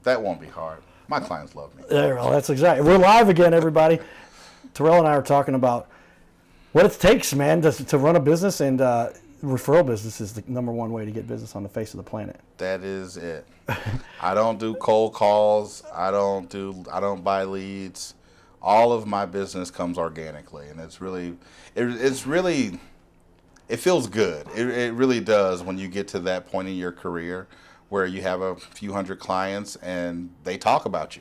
That won't be hard. My clients love me. Well, that's exactly. We're live again, everybody. Terrell and I are talking about what it takes, man, to run a business, and referral business is the number one way to get business on the face of the planet. That is it. I don't do cold calls. I don't buy leads. All of my business comes organically, and it feels good. It really does when you get to that point in your career where you have a few hundred clients and they talk about you,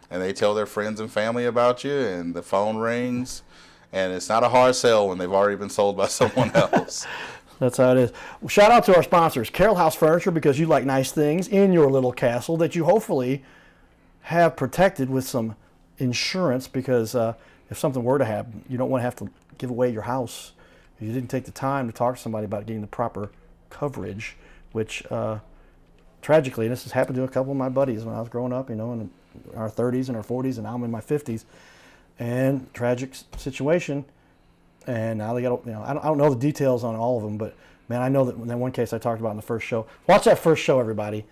and they tell their friends and family about you, and the phone rings, and it's not a hard sell when they've already been sold by someone else. That's how it is. Well, shout out to our sponsors, Carroll House Furniture, because you like nice things in your little castle that you hopefully have protected with some insurance, because if something were to happen, you don't want to have to give away your house if you didn't take the time to talk to somebody about getting the proper coverage, which tragically, and this has happened to a couple of my buddies when I was growing up, in our 30s and our 40s, and now I'm in my 50s, and tragic situation. And now they got, I don't know the details on all of them, but man, I know that in that one case I talked about in the first show. Watch that first show, everybody.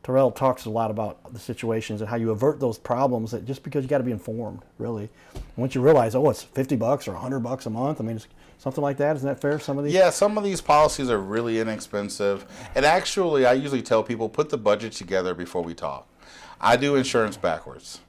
Terrell talks a lot about the situations and how you avert those problems, that just because you got to be informed, really. Once you realize, it's $50 or $100 a month, I mean, it's something like that. Isn't that fair? Some of these? Yeah, some of these policies are really inexpensive. And actually, I usually tell people, put the budget together before we talk. I do insurance backwards.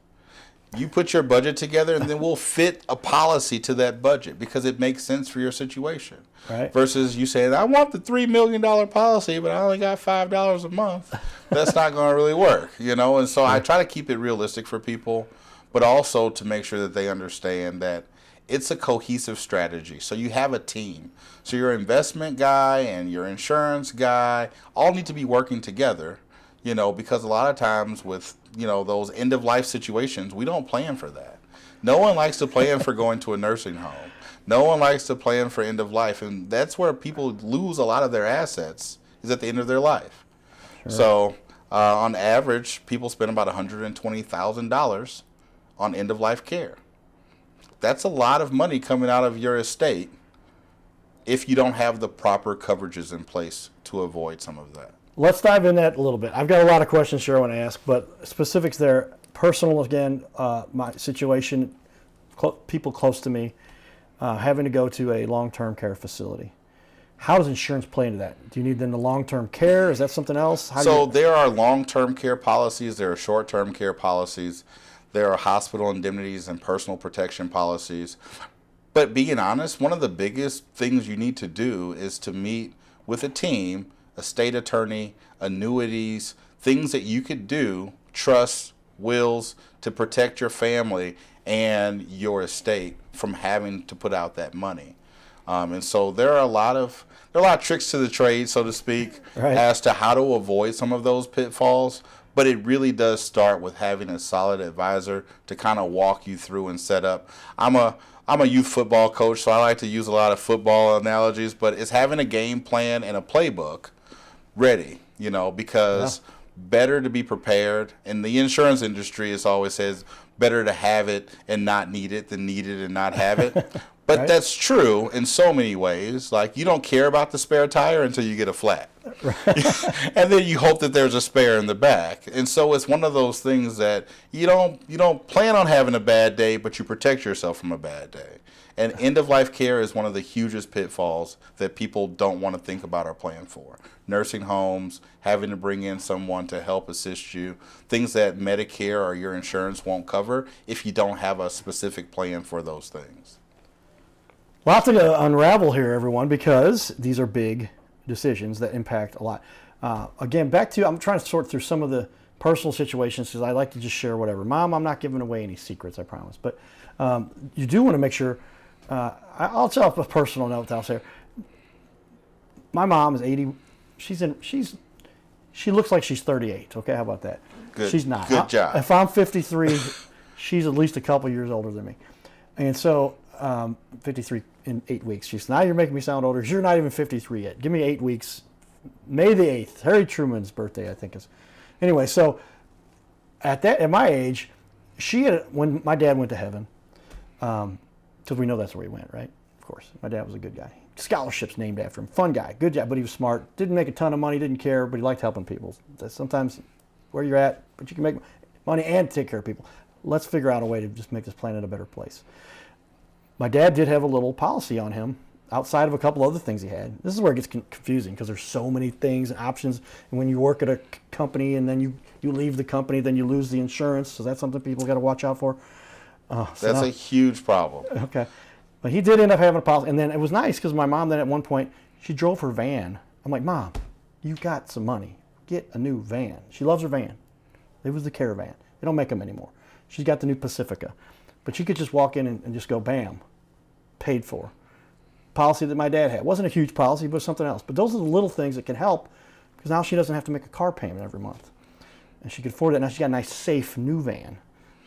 You put your budget together, and then we'll fit a policy to that budget because it makes sense for your situation. Right. Versus you saying, I want the $3 million policy, but I only got $5 a month. That's not going to really work, And so I try to keep it realistic for people, but also to make sure that they understand that it's a cohesive strategy. So you have a team. So your investment guy and your insurance guy all need to be working together, because a lot of times with, those end-of-life situations, we don't plan for that. No one likes to plan for going to a nursing home. No one likes to plan for end of life, and that's where people lose a lot of their assets, is at the end of their life. Sure. So on average, people spend about $120,000 on end-of-life care. That's a lot of money coming out of your estate if you don't have the proper coverages in place to avoid some of that. Let's dive in that a little bit. I've got a lot of questions here I want to ask, but specifics there. Personal, again, my situation, people close to me, having to go to a long-term care facility. How does insurance play into that? Do you need them to long-term care? Is that something else? There are long-term care policies. There are short-term care policies. There are hospital indemnities and personal protection policies. But being honest, one of the biggest things you need to do is to meet with a team, a state attorney, annuities, things that you could do, trusts, wills, to protect your family and your estate from having to put out that money. And so there are a lot of tricks to the trade, so to speak, right, as to how to avoid some of those pitfalls. But it really does start with having a solid advisor to kind of walk you through and set up. I'm a youth football coach, so I like to use a lot of football analogies, but it's having a game plan and a playbook ready, because better to be prepared. In the insurance industry, it always says better to have it and not need it than need it and not have it. But right, that's true in so many ways. Like, you don't care about the spare tire until you get a flat. Right. And then you hope that there's a spare in the back. And so it's one of those things that you don't plan on having a bad day, but you protect yourself from a bad day. And end-of-life care is one of the hugest pitfalls that people don't want to think about or plan for. Nursing homes, having to bring in someone to help assist you, things that Medicare or your insurance won't cover if you don't have a specific plan for those things. Lots to unravel here, everyone, because these are big decisions that impact a lot. Again, I'm trying to sort through some of the personal situations because I like to just share whatever. Mom, I'm not giving away any secrets, I promise. But you do want to make sure. I'll tell a personal note I'll say. My mom is 80. She looks like she's 38. Okay, how about that? Good. She's not. Good job. If I'm 53, she's at least a couple years older than me. And so 53 in 8 weeks. Now you're making me sound older. You're not even 53 yet. Give me 8 weeks. May the 8th, Harry Truman's birthday, I think is. Anyway, so at my age, when my dad went to heaven, because we know that's where he went, right? Of course, my dad was a good guy. Scholarships named after him. Fun guy, good guy, but he was smart. Didn't make a ton of money, didn't care, but he liked helping people. Sometimes where you're at, but you can make money and take care of people. Let's figure out a way to just make this planet a better place. My dad did have a little policy on him outside of a couple other things he had. This is where it gets confusing because there's so many things and options. And when you work at a company and then you leave the company, then you lose the insurance. So that's something people got to watch out for. That's a huge problem. Okay. But he did end up having a policy. And then it was nice because my mom then at one point, she drove her van. I'm like, Mom, you got some money. Get a new van. She loves her van. It was the Caravan. They don't make them anymore. She's got the new Pacifica. But she could just walk in and just go, bam, paid for. Policy that my dad had. It wasn't a huge policy, but something else. But those are the little things that can help because now she doesn't have to make a car payment every month. And she could afford it. Now she's got a nice, safe new van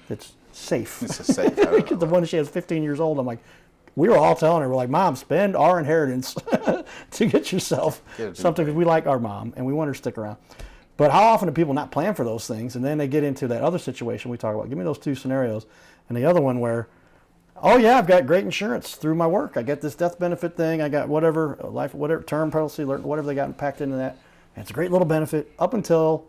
that's safe. It's a safe. The one she has 15 years old, I'm like, we were all telling her, we're like, Mom, spend our inheritance to get yourself something because we like our mom and we want her to stick around. But how often do people not plan for those things and then they get into that other situation we talk about? Give me those two scenarios. And the other one where, oh yeah, I've got great insurance through my work. I get this death benefit thing. I got whatever, life, whatever, term policy, whatever they got packed into that. And it's a great little benefit up until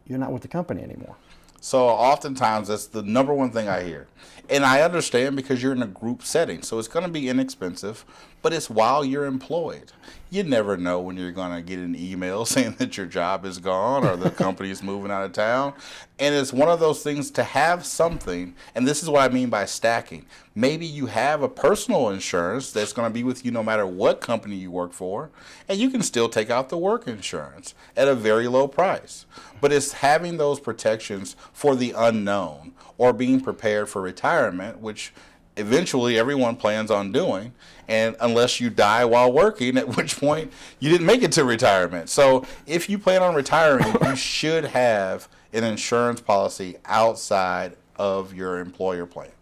you're not with the company anymore. So oftentimes that's the number one thing I hear. And I understand because you're in a group setting. So it's going to be inexpensive, but it's while you're employed. You never know when you're going to get an email saying that your job is gone or the company is moving out of town. And it's one of those things to have something, and this is what I mean by stacking. Maybe you have a personal insurance that's going to be with you no matter what company you work for, and you can still take out the work insurance at a very low price. But it's having those protections for the unknown or being prepared for retirement, which eventually everyone plans on doing, and unless you die while working, at which point you didn't make it to retirement. So if you plan on retiring, you should have an insurance policy outside of your employer plan.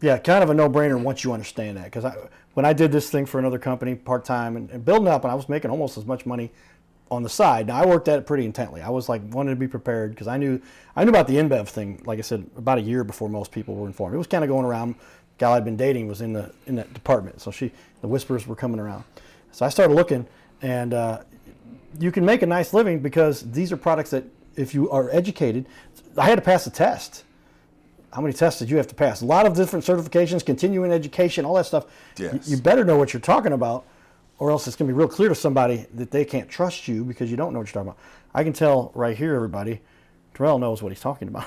Yeah, kind of a no-brainer once you understand that. Because when I did this thing for another company part-time and building up, and I was making almost as much money on the side. Now, I worked at it pretty intently. I was like wanted to be prepared because I knew about the InBev thing, like I said, about a year before most people were informed. It was kind of going around. The gal I'd been dating was in that department, so the whispers were coming around. So I started looking, and you can make a nice living because these are products that if you are educated, I had to pass a test. How many tests did you have to pass? A lot of different certifications, continuing education, all that stuff. Yes. You better know what you're talking about, or else it's going to be real clear to somebody that they can't trust you because you don't know what you're talking about. I can tell right here, everybody, Terrell knows what he's talking about.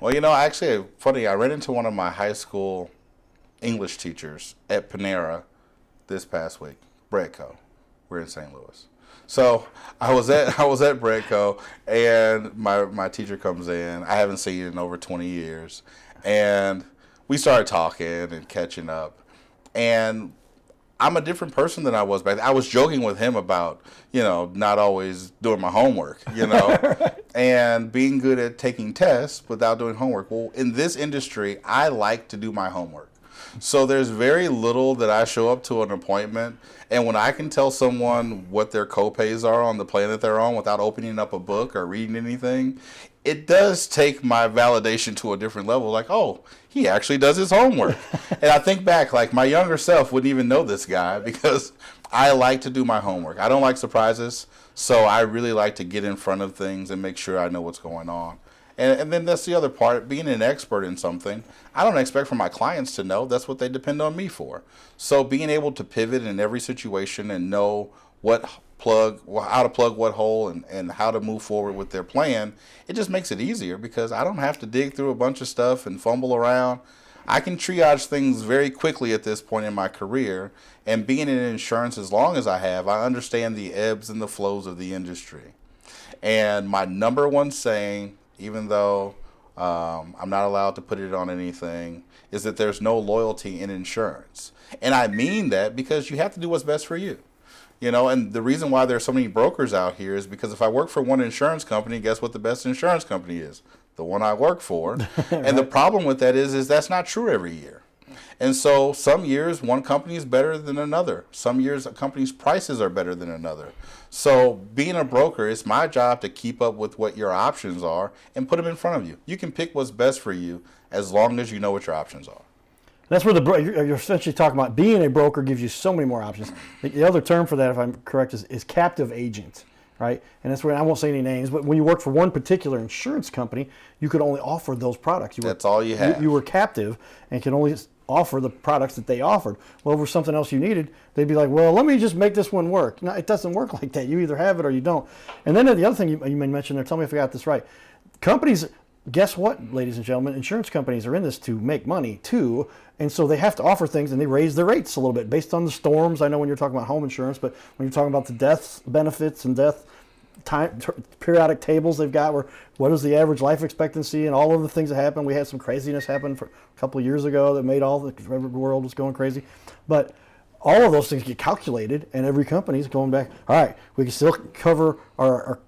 Well, actually, funny, I ran into one of my high school English teachers at Panera this past week, Breadco. We're in St. Louis. So I was at Breadco, and my teacher comes in. I haven't seen it in over 20 years, and we started talking and catching up. And I'm a different person than I was back then. I was joking with him about not always doing my homework, and being good at taking tests without doing homework. Well, in this industry, I like to do my homework. So there's very little that I show up to an appointment, and when I can tell someone what their copays are on the plan that they're on without opening up a book or reading anything, it does take my validation to a different level. Like, oh, he actually does his homework. And I think back, like my younger self wouldn't even know this guy because I like to do my homework. I don't like surprises, so I really like to get in front of things and make sure I know what's going on. And then that's the other part, being an expert in something. I don't expect for my clients to know. That's what they depend on me for. So being able to pivot in every situation and know how to plug what hole and how to move forward with their plan, it just makes it easier because I don't have to dig through a bunch of stuff and fumble around. I can triage things very quickly at this point in my career, and being in insurance as long as I have, I understand the ebbs and the flows of the industry. And my number one saying, even though I'm not allowed to put it on anything, is that there's no loyalty in insurance. And I mean that because you have to do what's best for you. And the reason why there's so many brokers out here is because if I work for one insurance company, guess what the best insurance company is? The one I work for. And right. The problem with that is that's not true every year. And so some years one company is better than another. Some years a company's prices are better than another. So being a broker, it's my job to keep up with what your options are and put them in front of you. You can pick what's best for you as long as you know what your options are. That's where you're essentially talking about being a broker gives you so many more options. The other term for that, if I'm correct, is captive agent. right? And that's where I won't say any names, but when you worked for one particular insurance company, you could only offer those products. That's all you had. You were captive and could only offer the products that they offered. Well, if there was something else you needed, they'd be like, well, let me just make this one work. No, it doesn't work like that. You either have it or you don't. And then the other thing you mentioned there, tell me if I got this right. Companies, guess what, ladies and gentlemen, insurance companies are in this to make money too. And so they have to offer things, and they raise their rates a little bit based on the storms. I know when you're talking about home insurance, but when you're talking about the death benefits and death periodic tables they've got, where what is the average life expectancy and all of the things that happen. We had some craziness happen for a couple of years ago that made all the world was going crazy. But all of those things get calculated, and every company is going back, all right, we can still cover our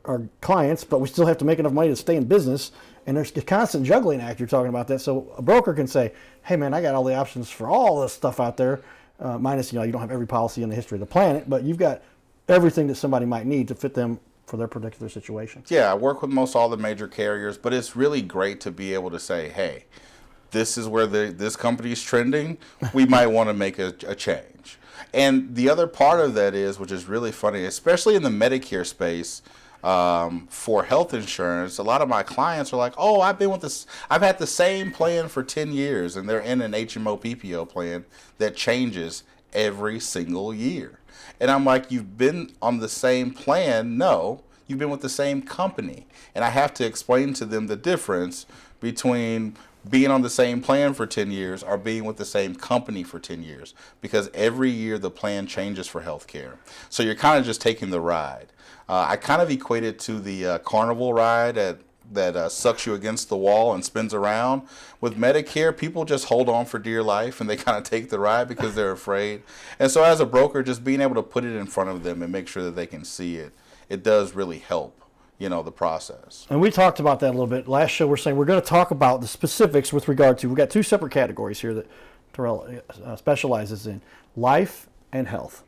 clients, but we still have to make enough money to stay in business. And there's a constant juggling act. You're talking about that. So a broker can say, hey, man, I got all the options for all this stuff out there, minus, you don't have every policy in the history of the planet, but you've got everything that somebody might need to fit them for their particular situation. Yeah, I work with most all the major carriers, but it's really great to be able to say, hey, this is where this company's trending. We might want to make a change. And the other part of that is, which is really funny, especially in the Medicare space, for health insurance, a lot of my clients are like, oh, I've had the same plan for 10 years, and they're in an HMO PPO plan that changes every single year. And I'm like, you've been on the same plan? No, you've been with the same company. And I have to explain to them the difference between being on the same plan for 10 years or being with the same company for 10 years, because every year the plan changes for healthcare. So you're kind of just taking the ride. I kind of equate it to the carnival ride that sucks you against the wall and spins around. With Medicare, people just hold on for dear life, and they kind of take the ride because they're afraid. And so as a broker, just being able to put it in front of them and make sure that they can see it, it does really help, the process. And we talked about that a little bit. Last show, we're saying we're going to talk about the specifics with regard to, we've got two separate categories here that Terrell specializes in, life and health.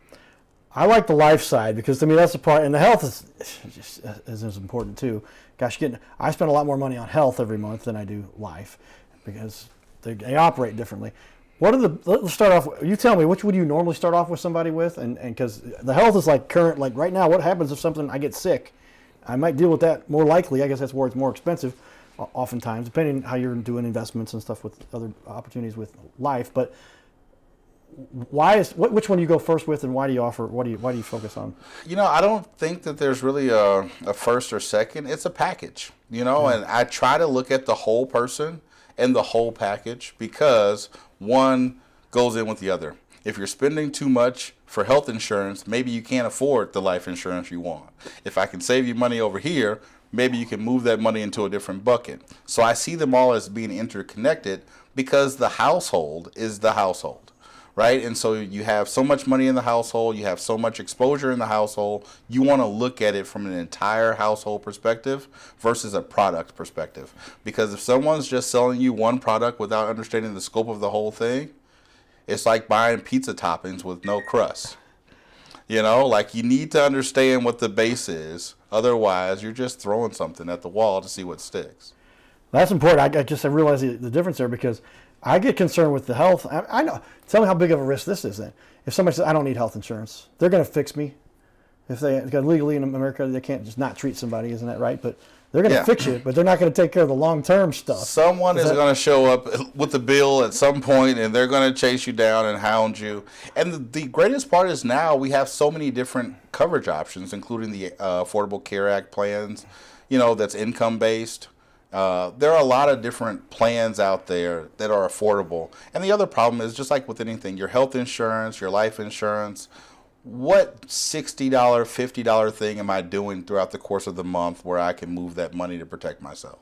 I like the life side because, to me, that's the part, and the health is just as important too. Gosh, I spend a lot more money on health every month than I do life because they operate differently. Let's start off, you tell me, which would you normally start off with somebody with? And because the health is like current, like right now, what happens if I get sick? I might deal with that more likely. I guess that's where it's more expensive oftentimes, depending on how you're doing investments and stuff with other opportunities with life. But which one do you go first with, and why do you focus on? I don't think that there's really a first or second. It's a package, and I try to look at the whole person and the whole package, because one goes in with the other. If you're spending too much for health insurance, maybe you can't afford the life insurance you want. If I can save you money over here, maybe you can move that money into a different bucket. So I see them all as being interconnected, because the household is the household. Right? And so you have so much money in the household, you have so much exposure in the household, you want to look at it from an entire household perspective versus a product perspective. Because if someone's just selling you one product without understanding the scope of the whole thing, it's like buying pizza toppings with no crust. You need to understand what the base is. Otherwise, you're just throwing something at the wall to see what sticks. That's important. I realize the difference there, because I get concerned with the health. I know. Tell me how big of a risk this is then. If somebody says, I don't need health insurance, they're going to fix me. Because legally in America, they can't just not treat somebody, isn't that right? But they're going to fix you, but they're not going to take care of the long-term stuff. Someone is going to show up with the bill at some point, and they're going to chase you down and hound you. And the greatest part is now we have so many different coverage options, including the Affordable Care Act plans, that's income-based. There are a lot of different plans out there that are affordable. And the other problem is, just like with anything, your health insurance, your life insurance, what $60, $50 thing am I doing throughout the course of the month where I can move that money to protect myself?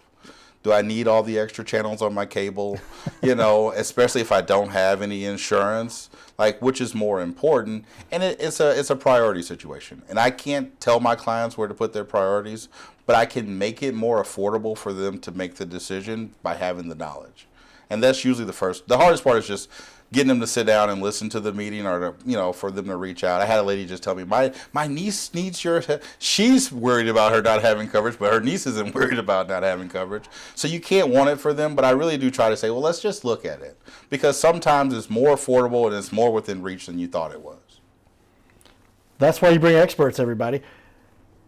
Do I need all the extra channels on my cable? Especially if I don't have any insurance, which is more important? And it's a priority situation. And I can't tell my clients where to put their priorities, but I can make it more affordable for them to make the decision by having the knowledge. And that's usually the hardest part is just getting them to sit down and listen to the meeting, or for them to reach out. I had a lady just tell me, my niece needs she's worried about her not having coverage, but her niece isn't worried about not having coverage. So you can't want it for them, but I really do try to say, well, let's just look at it. Because sometimes it's more affordable and it's more within reach than you thought it was. That's why you bring experts, everybody.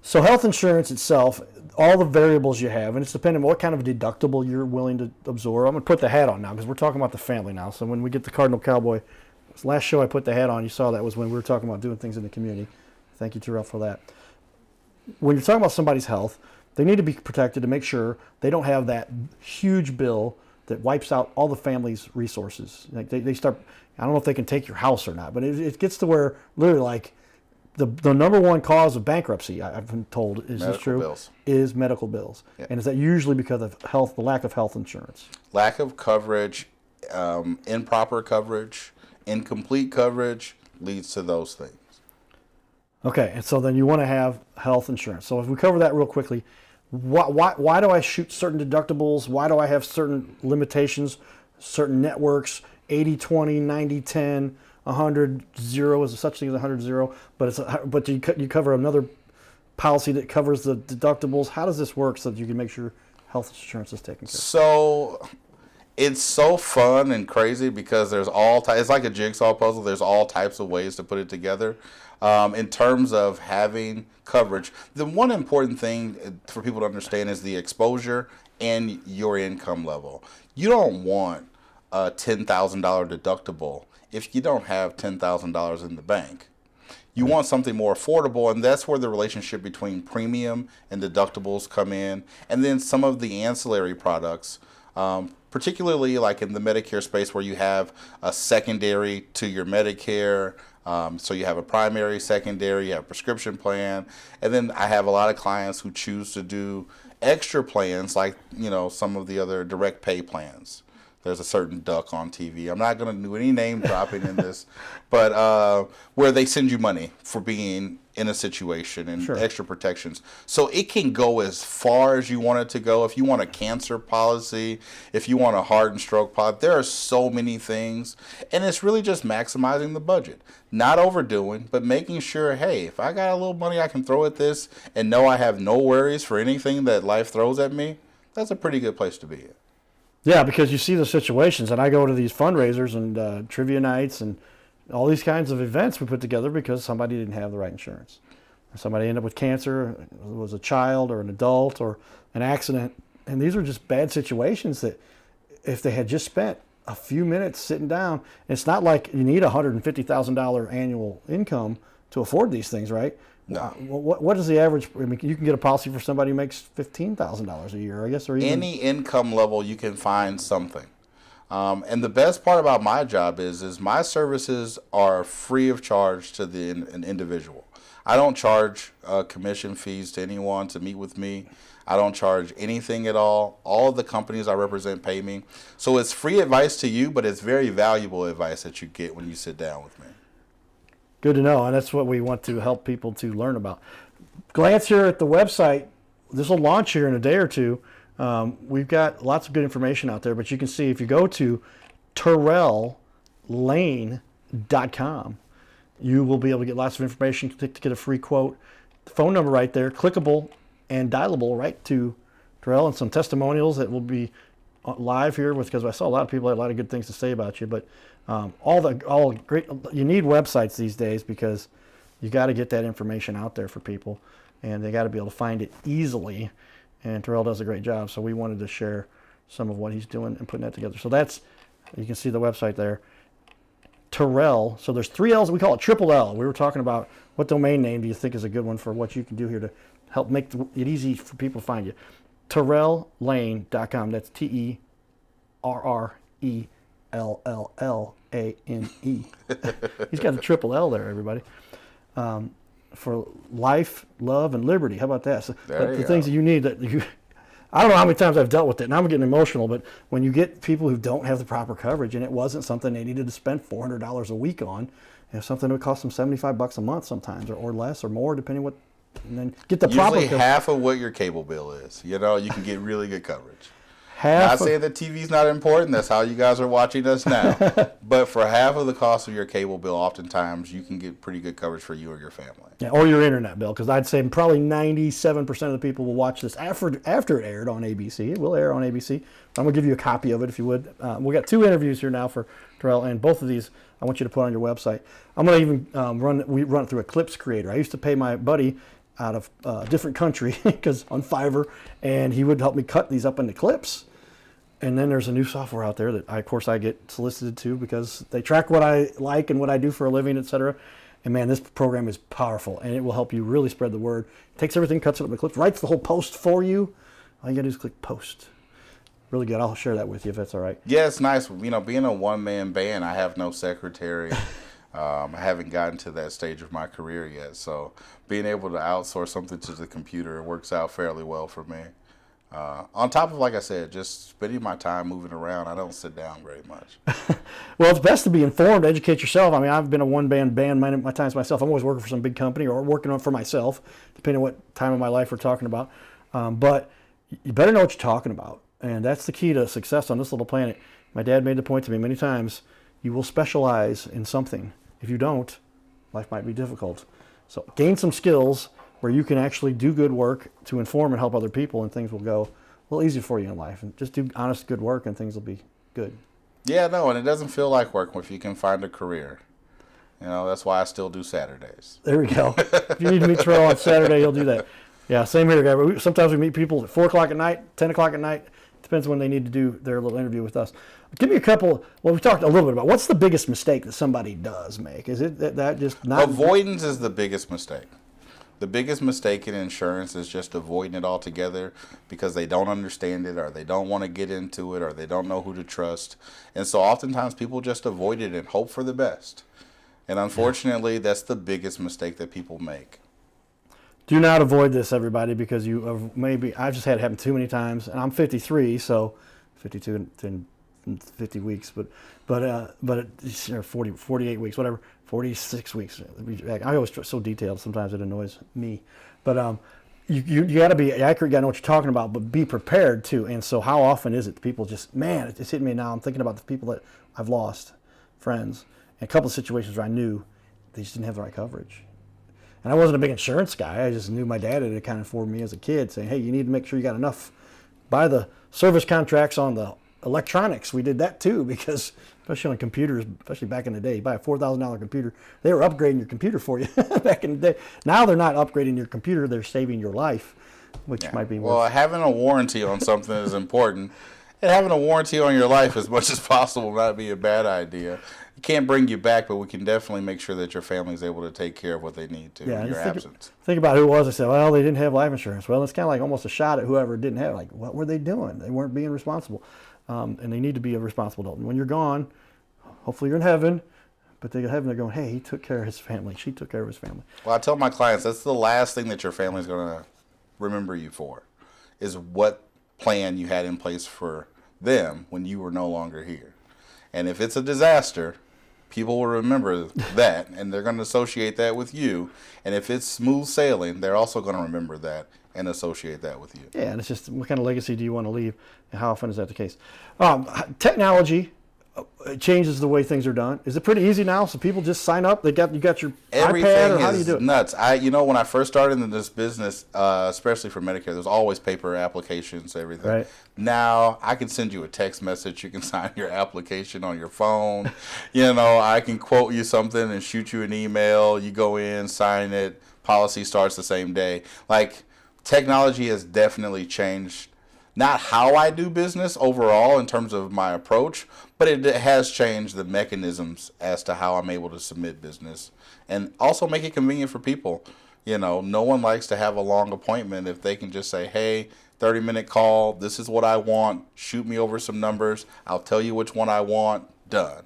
So health insurance itself, all the variables you have, and it's depending on what kind of deductible you're willing to absorb. I'm going to put the hat on now because we're talking about the family now. So when we get to Cardinal Cowboy, last show I put the hat on, you saw that was when we were talking about doing things in the community. Thank you, Terrell, for that. When you're talking about somebody's health, they need to be protected to make sure they don't have that huge bill that wipes out all the family's resources. Like they start, I don't know if they can take your house or not, but it gets to where literally like the number one cause of bankruptcy, I've been told, is this true? Bills. Is medical bills. Yeah. And is that usually because of the lack of health insurance? Lack of coverage, improper coverage, incomplete coverage leads to those things. Okay, and so then you want to have health insurance. So if we cover that real quickly, why do I shoot certain deductibles? Why do I have certain limitations, certain networks, 80-20, 90-10, 100-0 is such thing as 100-0, but you cover another policy that covers the deductibles. How does this work so that you can make sure health insurance is taken care of? So it's so fun and crazy because there's it's like a jigsaw puzzle. There's all types of ways to put it together. In terms of having coverage, the one important thing for people to understand is the exposure and your income level. You don't want a $10,000 deductible if you don't have $10,000 in the bank. You want something more affordable, and that's where the relationship between premium and deductibles come in. And then some of the ancillary products, particularly like in the Medicare space where you have a secondary to your Medicare. So you have a primary, secondary, you have a prescription plan. And then I have a lot of clients who choose to do extra plans like, some of the other direct pay plans. There's a certain duck on TV. I'm not going to do any name dropping in this, but where they send you money for being in a situation and Sure. extra protections. So it can go as far as you want it to go. If you want a cancer policy, if you want a heart and stroke policy, there are so many things. And it's really just maximizing the budget. Not overdoing, but making sure, hey, if I got a little money I can throw at this and know I have no worries for anything that life throws at me, that's a pretty good place to be in. Yeah, because you see the situations, and I go to these fundraisers and trivia nights and all these kinds of events we put together because somebody didn't have the right insurance. Or somebody ended up with cancer, it was a child or an adult or an accident. And these are just bad situations that if they had just spent a few minutes sitting down, it's not like you need a $150,000 annual income to afford these things, right? No. What is the average? I mean, you can get a policy for somebody who makes $15,000 a year, I guess, or even any income level you can find something. And the best part about my job is my services are free of charge to an individual. I don't charge commission fees to anyone to meet with me. I don't charge anything at all. All of the companies I represent pay me. So it's free advice to you, but it's very valuable advice that you get when you sit down with me. Good to know, and that's what we want to help people to learn about. Glance here at the website. This will launch here in a day or two. We've got lots of good information out there, but you can see if you go to terrelllane.com, you will be able to get lots of information to get a free quote. The phone number right there, clickable and dialable right to Terrell, and some testimonials that will be live here because I saw a lot of people had a lot of good things to say about you, but all great. You need websites these days because you got to get that information out there for people, and they got to be able to find it easily. And Terrell does a great job, so we wanted to share some of what he's doing and putting that together. So you can see the website there. Terrell. So there's 3 L's. We call it triple L. We were talking about what domain name do you think is a good one for what you can do here to help make it easy for people to find you. terrelllane.com. That's TerrelLLANE. He's got a triple L there, everybody. For life, love, and liberty. How about that? So the things that you need I don't know how many times I've dealt with it, and I'm getting emotional, but when you get people who don't have the proper coverage, and it wasn't something they needed to spend $400 a week on, something that would cost them $75 a month sometimes, or less, or more, depending what, and then get the proper Usually half of what your cable bill is. You can get really good coverage. Not saying that TV's not important. That's how you guys are watching us now. But for half of the cost of your cable bill, oftentimes you can get pretty good coverage for you or your family. Yeah, or your internet bill, because I'd say probably 97% of the people will watch this after it aired on ABC. It will air on ABC. I'm going to give you a copy of it if you would. We got 2 interviews here now for Terrell, and both of these I want you to put on your website. I'm going to even run it through a Clips Creator. I used to pay my buddy out of a different country because on Fiverr, and he would help me cut these up into clips. And then there's a new software out there that of course I get solicited to because they track what I like and what I do for a living, etc. And man, this program is powerful, and it will help you really spread the word. It takes everything, cuts it up into clips, writes the whole post for you. All you gotta do is click post. Really good. I'll share that with you if that's all right. Yeah, it's nice. You know, being a one-man band, I have no secretary. I haven't gotten to that stage of my career yet, so being able to outsource something to the computer works out fairly well for me. On top of, like I said, just spending my time moving around, I don't sit down very much. Well, it's best to be informed, educate yourself. I mean, I've been a one-band band my times myself. I'm always working for some big company or working on for myself, depending on what time of my life we're talking about. But you better know what you're talking about. And that's the key to success on this little planet. My dad made the point to me many times, you will specialize in something. If you don't, life might be difficult. So gain some skills where you can actually do good work to inform and help other people, and things will go a little easier for you in life. And just do honest, good work, and things will be good. Yeah, no, and it doesn't feel like work if you can find a career. You know, that's why I still do Saturdays. There we go. If you need to meet Terrell on Saturday, you'll do that. Yeah, same here, guy. Sometimes we meet people at 4 o'clock at night, 10 o'clock at night. Depends when they need to do their little interview with us. Give me a couple. Well, we talked a little bit about what's the biggest mistake that somebody does make. Is it that just not avoidance is the biggest mistake. The biggest mistake in insurance is just avoiding it altogether because they don't understand it, or they don't want to get into it, or they don't know who to trust. And so oftentimes people just avoid it and hope for the best. And unfortunately, that's the biggest mistake that people make. Do not avoid this, everybody, because I've just had it happen too many times, and I'm 53, so 52 in 50 weeks, but 48 weeks, whatever, 46 weeks. I always so detailed, sometimes it annoys me. But you got to be accurate, got to know what you're talking about, but be prepared too. And so how often is it people just, man, it's hitting me now. I'm thinking about the people that I've lost, friends, and a couple of situations where I knew they just didn't have the right coverage. And I wasn't a big insurance guy. I just knew my dad had accounted for me as a kid, saying, hey, you need to make sure you got enough. Buy the service contracts on the electronics. We did that too, because especially on computers, especially back in the day, you buy a $4,000 computer, they were upgrading your computer for you back in the day. Now they're not upgrading your computer, they're saving your life, which might be well, worse. having a warranty on something is important. And having a warranty on your life as much as possible would not be a bad idea. It can't bring you back, but we can definitely make sure that your family is able to take care of what they need to in your absence. Think about who it was. I said, well, they didn't have life insurance. Well, it's kind of like almost a shot at whoever didn't have it. Like, what were they doing? They weren't being responsible. And they need to be a responsible adult. And when you're gone, hopefully you're in heaven, but they get heaven, they're going, hey, he took care of his family. She took care of his family. Well, I tell my clients that's the last thing that your family is going to remember you for, is what plan you had in place for them when you were no longer here. And if it's a disaster, people will remember that, and they're going to associate that with you. And if it's smooth sailing, they're also going to remember that and associate that with you. Yeah, and it's just what kind of legacy do you want to leave, and how often is that the case? Technology changes the way things are done. Is it pretty easy now? So people just sign up. You got your iPad, or how do you do it? Nuts. When I first started in this business, especially for Medicare, there's always paper applications, everything. Right. Now I can send you a text message. You can sign your application on your phone. I can quote you something and shoot you an email. You go in, sign it. Policy starts the same day. Like, technology has definitely changed, not how I do business overall in terms of my approach, but it has changed the mechanisms as to how I'm able to submit business and also make it convenient for people. No one likes to have a long appointment if they can just say, hey, 30-minute call, this is what I want, shoot me over some numbers, I'll tell you which one I want, done.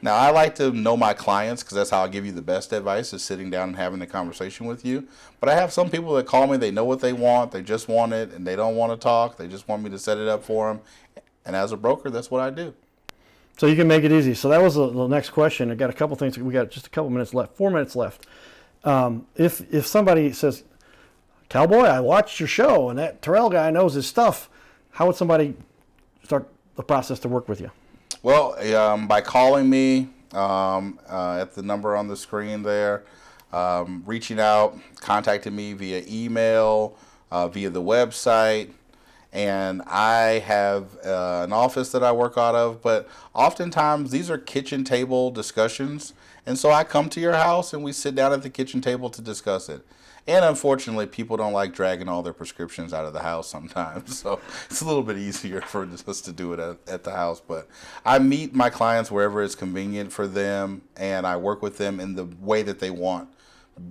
Now, I like to know my clients because that's how I give you the best advice, is sitting down and having a conversation with you. But I have some people that call me, they know what they want, they just want it, and they don't want to talk. They just want me to set it up for them. And as a broker, that's what I do. So you can make it easy. So that was the next question. I got a couple things. We got just a couple minutes left, 4 minutes left. If somebody says, Cowboy, I watched your show, and that Terrell guy knows his stuff, how would somebody start the process to work with you? Well, by calling me at the number on the screen there, reaching out, contacting me via email, via the website. And I have an office that I work out of, but oftentimes these are kitchen table discussions. And so I come to your house and we sit down at the kitchen table to discuss it. And unfortunately, people don't like dragging all their prescriptions out of the house sometimes. So it's a little bit easier for us to do it at the house. But I meet my clients wherever it's convenient for them, and I work with them in the way that they want,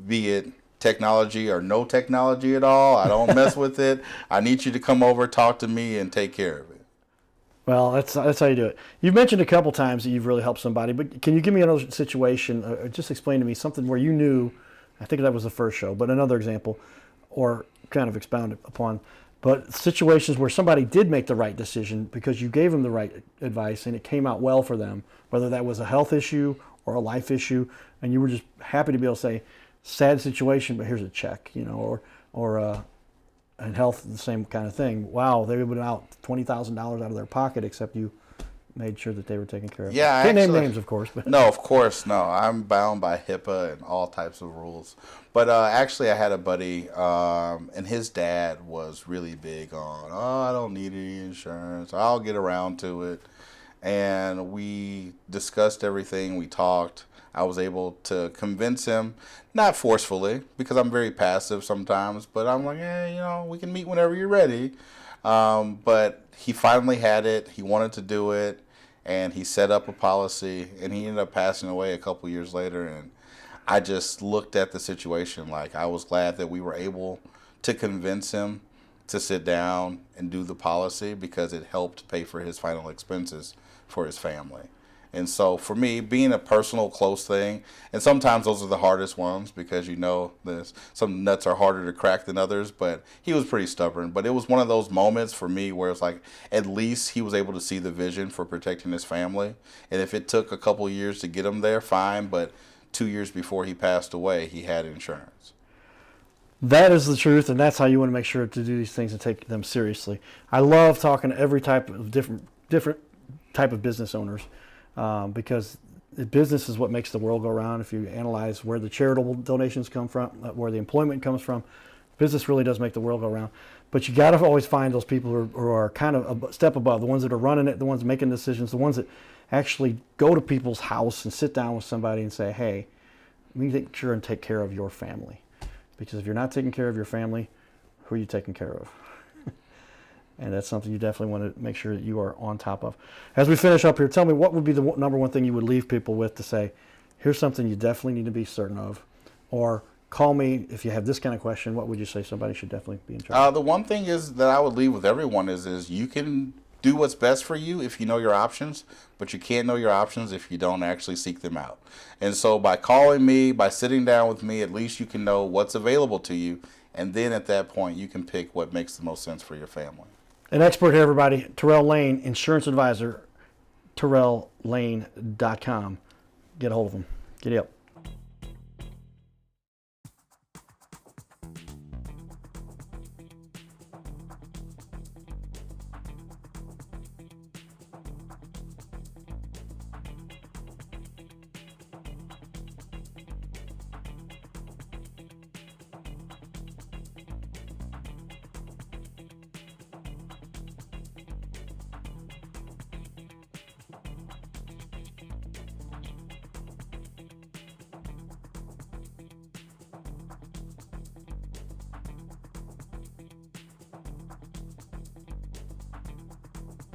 be it technology or no technology at all. I don't mess with it. I need you to come over, talk to me, and take care of it. Well, that's how you do it. You've mentioned a couple times that you've really helped somebody, but can you give me another situation? Just explain to me something where you knew. I think that was the first show, but another example, or kind of expound upon. But situations where somebody did make the right decision because you gave them the right advice and it came out well for them, whether that was a health issue or a life issue, and you were just happy to be able to say, sad situation, but here's a check, or in health, the same kind of thing. Wow, they would have out $20,000 out of their pocket, except you made sure that they were taken care of. Yeah, Can't name names, of course. But. No, of course, no. I'm bound by HIPAA and all types of rules. But actually, I had a buddy, and his dad was really big on, I don't need any insurance. I'll get around to it. And we discussed everything. We talked. I was able to convince him, not forcefully, because I'm very passive sometimes, but I'm like, we can meet whenever you're ready. But he finally had it. He wanted to do it, and he set up a policy, and he ended up passing away a couple years later. And I just looked at the situation like I was glad that we were able to convince him to sit down and do the policy because it helped pay for his final expenses for his family. And so for me, being a personal, close thing, and sometimes those are the hardest ones because some nuts are harder to crack than others, but he was pretty stubborn. But it was one of those moments for me where it's like at least he was able to see the vision for protecting his family. And if it took a couple years to get him there, fine, but 2 years before he passed away, he had insurance. That is the truth, and that's how you want to make sure to do these things and take them seriously. I love talking to every type of different type of business owners. Because business is what makes the world go round. If you analyze where the charitable donations come from, where the employment comes from, business really does make the world go round. But you got to always find those people who are kind of a step above, the ones that are running it, the ones making decisions, the ones that actually go to people's house and sit down with somebody and say, hey, make sure and take care of your family. Because if you're not taking care of your family, who are you taking care of? And that's something you definitely want to make sure that you are on top of. As we finish up here, tell me what would be the number one thing you would leave people with to say, here's something you definitely need to be certain of. Or call me if you have this kind of question. What would you say somebody should definitely be in charge of? The one thing is that I would leave with everyone is you can do what's best for you if you know your options, but you can't know your options if you don't actually seek them out. And so by calling me, by sitting down with me, at least you can know what's available to you. And then at that point, you can pick what makes the most sense for your family. An expert here, everybody. Terrell Lane, insurance advisor, terrelllane.com. Get a hold of him. Get up.